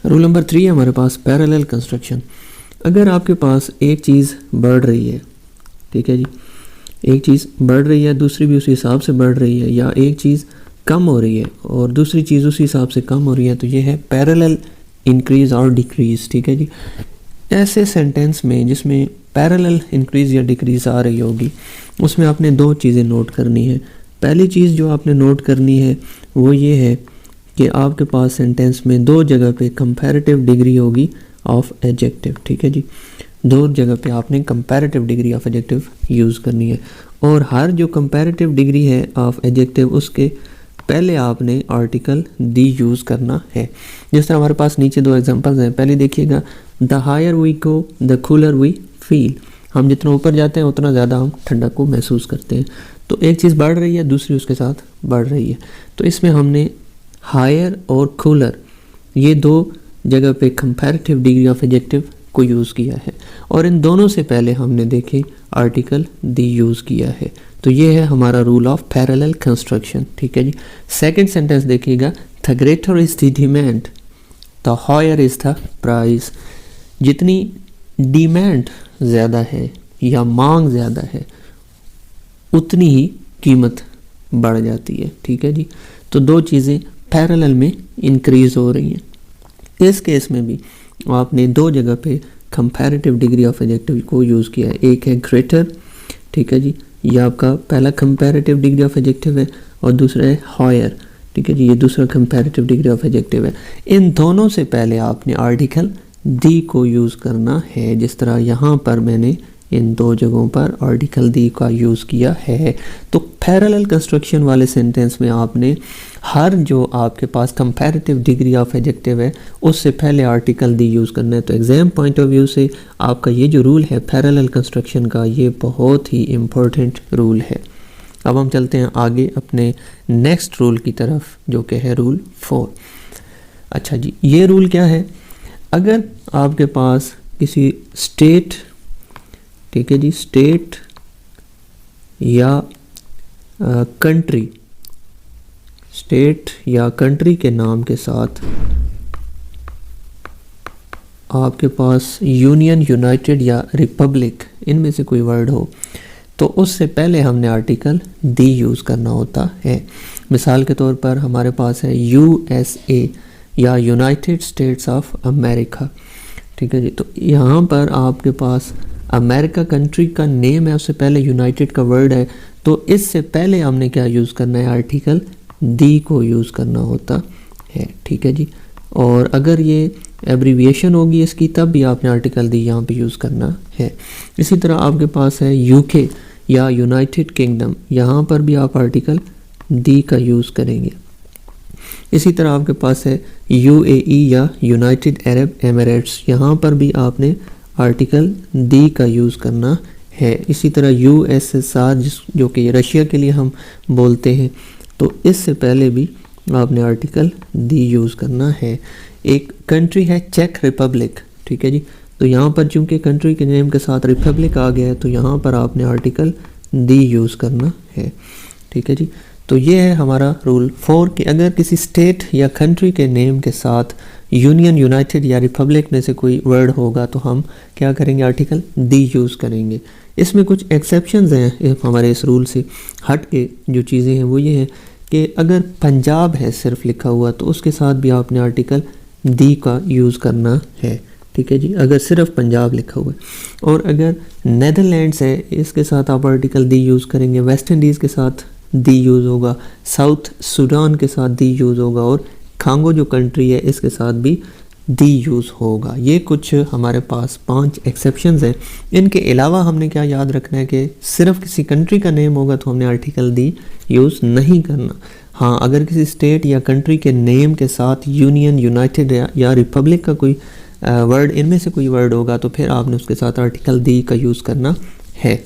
Rule number 3 है हमारे पास parallel construction. अगर आपके पास एक चीज़ बढ़ रही है, ठीक है जी, एक चीज़ बढ़ रही है, दूसरी भी उसी हिसाब से बढ़ रही है, या एक चीज़ कम हो रही है और दूसरी चीज़ उसी हिसाब से कम हो रही है, तो ये है पैरेलल इंक्रीज़ और डिक्रीज़। ठीक है जी, ऐसे सेंटेंस में जिसमें पैरेलल इंक्रीज़ या डिक्रीज़ आ रही होगी उसमें आपने दो चीज़ें नोट करनी है। पहली चीज़ जो आपने नोट करनी है वो ये है कि आपके पास सेंटेंस में दो जगह पे कंपैरेटिव डिग्री होगी ऑफ एडजेक्टिव। ठीक है जी, दो जगह पे आपने comparative degree of adjective use करनी है, और हर जो कंपैरेटिव डिग्री है ऑफ एडजेक्टिव उसके पहले आपने आर्टिकल दी यूज़ करना है। जिस तरह हमारे पास नीचे दो एग्जांपल्स हैं। पहले देखिएगा, the higher we go the cooler we feel. हम जितना ऊपर जाते हैं उतना ज़्यादा हम ठंडक को महसूस करते हैं। तो एक चीज़ बढ़ रही है, दूसरी उसके साथ बढ़ रही है, तो इसमें हमने हायर और कूलर ये दो जगह पे कंपैरेटिव डिग्री ऑफ एडजेक्टिव को यूज़ किया है, और इन दोनों से पहले हमने देखे आर्टिकल दी यूज़ किया है। तो ये है हमारा रूल ऑफ पैरेलल कंस्ट्रक्शन। ठीक है जी। सेकंड सेंटेंस देखिएगा, the greater is the demand the higher is the price. जितनी डिमांड ज़्यादा है या मांग ज़्यादा है उतनी ही कीमत बढ़ जाती है। ठीक है जी, तो दो चीज़ें पैरेलल में इंक्रीज़ हो रही हैं। इस केस में भी आपने दो जगह पे कंपैरेटिव डिग्री ऑफ एडजेक्टिव को यूज़ किया है। एक है ग्रेटर, ठीक है जी, ये आपका पहला कंपैरेटिव डिग्री ऑफ एडजेक्टिव है, और दूसरा है हायर। ठीक है जी, ये दूसरा कंपैरेटिव डिग्री ऑफ एडजेक्टिव है। इन दोनों से पहले आपने आर्टिकल दी को यूज़ करना है, जिस तरह यहाँ पर मैंने इन दो जगहों पर आर्टिकल दी का यूज़ किया है। तो पैरेलल कंस्ट्रक्शन वाले सेंटेंस में आपने हर जो आपके पास कंपैरेटिव डिग्री ऑफ एडजेक्टिव है उससे पहले आर्टिकल दी यूज़ करना है। तो एग्जाम पॉइंट ऑफ व्यू से आपका ये जो रूल है पैरेलल कंस्ट्रक्शन का, ये बहुत ही इम्पोर्टेंट रूल है। अब हम चलते हैं आगे अपने नेक्स्ट रूल की तरफ, जो कि है रूल 4। अच्छा जी, ये रूल क्या है? अगर आपके पास किसी स्टेट, ठीक है जी, स्टेट या कंट्री, स्टेट या कंट्री के नाम के साथ आपके पास यूनियन, यूनाइटेड या रिपब्लिक इनमें से कोई वर्ड हो, तो उससे पहले हमने आर्टिकल दी यूज़ करना होता है। मिसाल के तौर पर हमारे पास है USA या यूनाइटेड स्टेट्स ऑफ अमेरिका। ठीक है जी, तो यहाँ पर आपके पास अमेरिका कंट्री का नेम है, उससे पहले यूनाइटेड का वर्ड है, तो इससे पहले हमने क्या यूज़ करना है? आर्टिकल दी को यूज़ करना होता है। ठीक है जी, और अगर ये एब्रीविएशन होगी इसकी तब भी आपने आर्टिकल दी यहाँ पे यूज़ करना है। इसी तरह आपके पास है UK या यूनाइटेड किंगडम, यहाँ पर भी आप आर्टिकल दी का यूज़ करेंगे। इसी तरह आपके पास है UAE या यूनाइटेड अरब एमिरेट्स, यहाँ पर भी आपने आर्टिकल दी का यूज़ करना है। इसी तरह USSR जो कि रशिया के लिए हम बोलते हैं, तो इससे पहले भी आपने आर्टिकल दी यूज़ करना है। एक कंट्री है चेक रिपब्लिक, ठीक है जी, तो यहाँ पर चूँकि कंट्री के नेम के साथ रिपब्लिक आ गया है तो यहाँ पर आपने आर्टिकल दी यूज़ करना है। ठीक है जी, तो ये है हमारा रूल 4 कि अगर किसी स्टेट या कंट्री के नेम के साथ यूनियन, यूनाइटेड या रिपब्लिक में से कोई वर्ड होगा तो हम क्या करेंगे? आर्टिकल दी यूज़ करेंगे। इसमें कुछ एक्सेप्शंस हैं हमारे इस रूल से हट के। जो चीज़ें हैं वो ये हैं कि अगर पंजाब है सिर्फ लिखा हुआ तो उसके साथ भी आपने आर्टिकल दी का यूज़ करना है। ठीक है जी, अगर सिर्फ पंजाब लिखा हुआ है। और अगर नेदरलैंड्स है इसके साथ आप आर्टिकल दी यूज़ करेंगे, वेस्ट इंडीज़ के साथ दी यूज़ होगा, साउथ सूडान के साथ दी यूज़ होगा, और कांगो जो कंट्री है इसके साथ भी दी यूज़ होगा। ये कुछ हमारे पास 5 एक्सेप्शंस हैं। इनके अलावा हमने क्या याद रखना है कि सिर्फ किसी कंट्री का नेम होगा तो हमने आर्टिकल दी यूज़ नहीं करना। हाँ, अगर किसी स्टेट या कंट्री के नेम के साथ यूनियन, यूनाइटेड या रिपब्लिक का कोई वर्ड, इनमें से कोई वर्ड होगा तो फिर आपने उसके साथ आर्टिकल दी का यूज़ करना है।